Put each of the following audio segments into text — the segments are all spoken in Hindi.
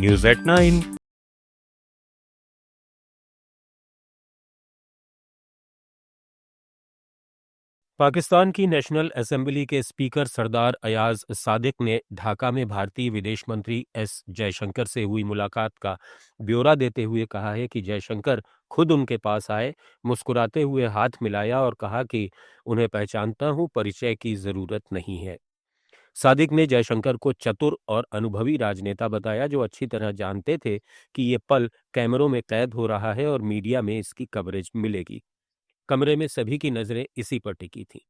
News at 9। पाकिस्तान की नेशनल असेंबली के स्पीकर सरदार अयाज सादिक ने ढाका में भारतीय विदेश मंत्री एस जयशंकर से हुई मुलाकात का ब्यौरा देते हुए कहा है कि जयशंकर खुद उनके पास आए, मुस्कुराते हुए हाथ मिलाया और कहा कि उन्हें पहचानता हूं, परिचय की जरूरत नहीं है। सादिक ने जयशंकर को चतुर और अनुभवी राजनेता बताया जो अच्छी तरह जानते थे कि ये पल कैमरों में कैद हो रहा है और मीडिया में इसकी कवरेज मिलेगी। कमरे में सभी की नजरें इसी पर टिकी थीं।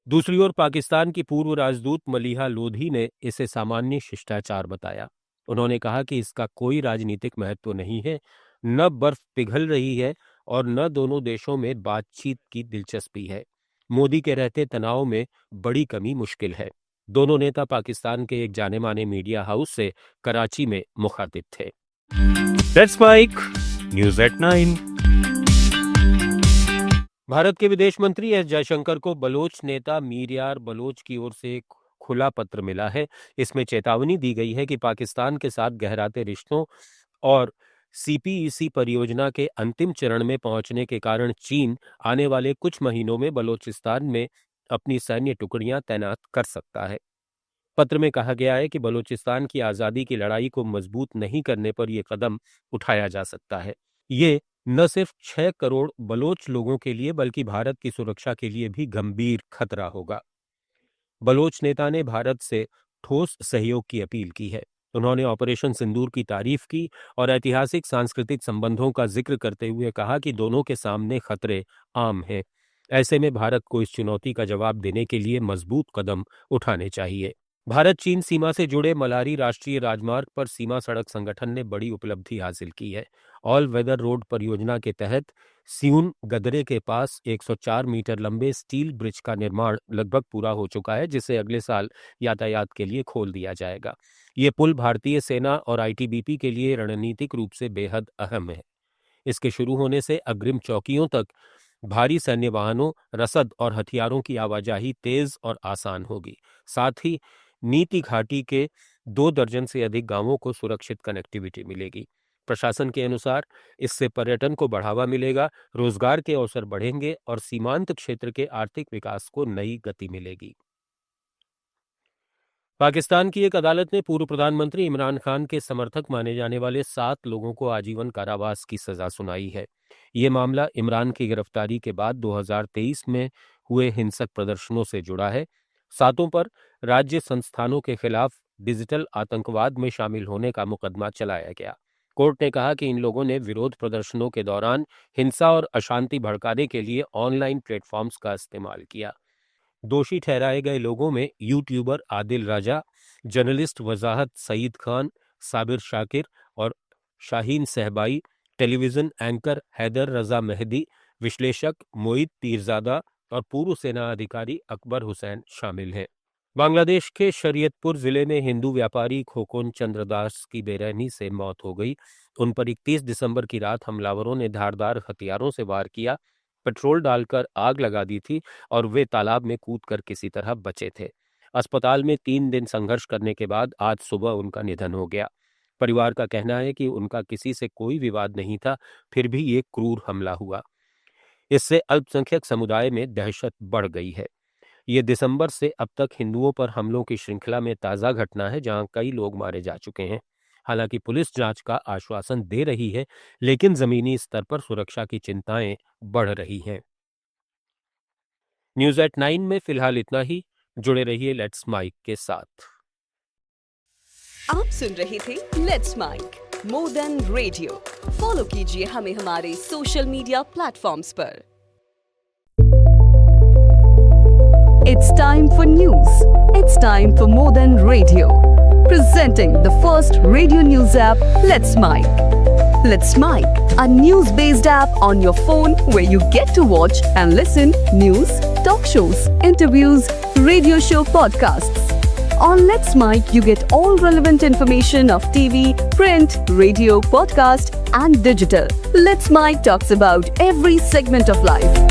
दूसरी ओर पाकिस्तान की पूर्व राजदूत मलीहा लोधी ने इसे सामान्य शिष्टाचार बताया। उन्होंने कहा कि इसका कोई राजनीतिक महत्व नहीं है, न बर्फ पिघल रही है और न दोनों देशों में बातचीत की दिलचस्पी है। मोदी के रहते तनाव में बड़ी कमी मुश्किल है। दोनों नेता पाकिस्तान के एक जाने माने मीडिया हाउस से कराची में मुखातिब थे। That's mic news at 9। Bharat के विदेश मंत्री एस जयशंकर को बलोच नेता मीर यार बलोच की ओर से एक खुला पत्र मिला है। इसमें चेतावनी दी गई है कि पाकिस्तान के साथ गहराते रिश्तों और सीपीईसी परियोजना के अंतिम चरण में पहुंचने के कारण चीन आने वाले कुछ महीनों में बलोचिस्तान में अपनी सैन्य टुकड़ियां तैनात कर सकता है। पत्र में कहा गया है कि बलोचिस्तान की आज़ादी की लड़ाई को मजबूत नहीं करने पर यह कदम उठाया जा सकता है। ये न सिर्फ 6 करोड़ बलोच लोगों के लिए बल्कि भारत की सुरक्षा के लिए भी गंभीर खतरा होगा। बलोच नेता ने भारत से ठोस सहयोग की अपील की है। उन्होंने ऑपरेशन सिंदूर की तारीफ की और ऐतिहासिक सांस्कृतिक संबंधों का जिक्र करते हुए कहा कि दोनों के सामने खतरे आम हैं। ऐसे में भारत को इस चुनौती का जवाब देने के लिए मजबूत कदम उठाने चाहिए। भारत चीन सीमा से जुड़े मलारी राष्ट्रीय राजमार्ग पर सीमा सड़क संगठन ने बड़ी उपलब्धि हासिल की है। ऑल वेदर रोड परियोजना के तहत सियून गदरे के पास 104 मीटर लंबे स्टील ब्रिज का निर्माण लगभग पूरा हो चुका है, जिसे अगले साल यातायात के लिए खोल दिया जाएगा। ये पुल भारतीय सेना और आईटीबीपी के लिए रणनीतिक रूप से बेहद अहम है। इसके शुरू होने से अग्रिम चौकियों तक भारी सैन्य वाहनों, रसद और हथियारों की आवाजाही तेज और आसान होगी। साथ ही नीति घाटी के 2 दर्जन से अधिक गांवों को सुरक्षित कनेक्टिविटी मिलेगी। प्रशासन के अनुसार इससे पर्यटन को बढ़ावा मिलेगा, रोजगार के अवसर बढ़ेंगे और सीमांत क्षेत्र के आर्थिक विकास को नई गति मिलेगी। पाकिस्तान की एक अदालत ने पूर्व प्रधानमंत्री इमरान खान के समर्थक माने जाने वाले 7 लोगों को आजीवन कारावास की सजा सुनाई है। ये मामला इमरान की गिरफ्तारी के बाद 2023 में हुए हिंसक प्रदर्शनों से जुड़ा है। 7 पर राज्य संस्थानों के खिलाफ डिजिटल आतंकवाद में शामिल होने का मुकदमा चलाया गया। कोर्ट ने कहा कि इन लोगों ने विरोध प्रदर्शनों के दौरान हिंसा और अशांति भड़काने के लिए ऑनलाइन प्लेटफॉर्म्स का इस्तेमाल किया। दोषी ठहराए गए लोगों में यूट्यूबर आदिल राजा, जर्नलिस्ट वजाहत सईद खान, साबिर शाकिर और शाहीन सहबाई, टेलीविजन एंकर हैदर रजा मेहदी, विश्लेषक मोईद पीरजादा और पूर्व सेना अधिकारी अकबर हुसैन शामिल हैं। बांग्लादेश के शरीयतपुर जिले में हिंदू व्यापारी खोकोन चंद्रदास की बेरहमी से मौत हो गई। उन पर 31 दिसंबर की रात हमलावरों ने धारदार हथियारों से वार किया, पेट्रोल डालकर आग लगा दी थी और वे तालाब में कूदकर किसी तरह बचे थे। अस्पताल में 3 दिन संघर्ष करने के बाद आज सुबह उनका निधन हो गया। परिवार का कहना है कि उनका किसी से कोई विवाद नहीं था, फिर भी ये क्रूर हमला हुआ। इससे अल्पसंख्यक समुदाय में दहशत बढ़ गई है। ये दिसंबर से अब तक हिंदुओं पर हमलों की श्रृंखला में ताज़ा घटना है, जहां कई लोग मारे जा चुके हैं। हालांकि पुलिस जांच का आश्वासन दे रही है, लेकिन जमीनी स्तर पर सुरक्षा की चिंताएं बढ़ रही हैं। न्यूज एट 9 में फिलहाल इतना ही। जुड़े रहिए लेट्स माइक के साथ। आप सुन रहे थे let's mic more than radio. Follow कीजिए हमें हमारे सोशल मीडिया प्लेटफॉर्म्स पर। It's time for news. It's time for more than radio. Presenting the first radio news app, Let's Mic. Let's Mic, a news-based app on your phone where you get to watch and listen news, talk shows, interviews, radio show podcasts. On Let's Mic, you get all relevant information of TV, print, radio, podcast, and digital. Let's Mic talks about every segment of life.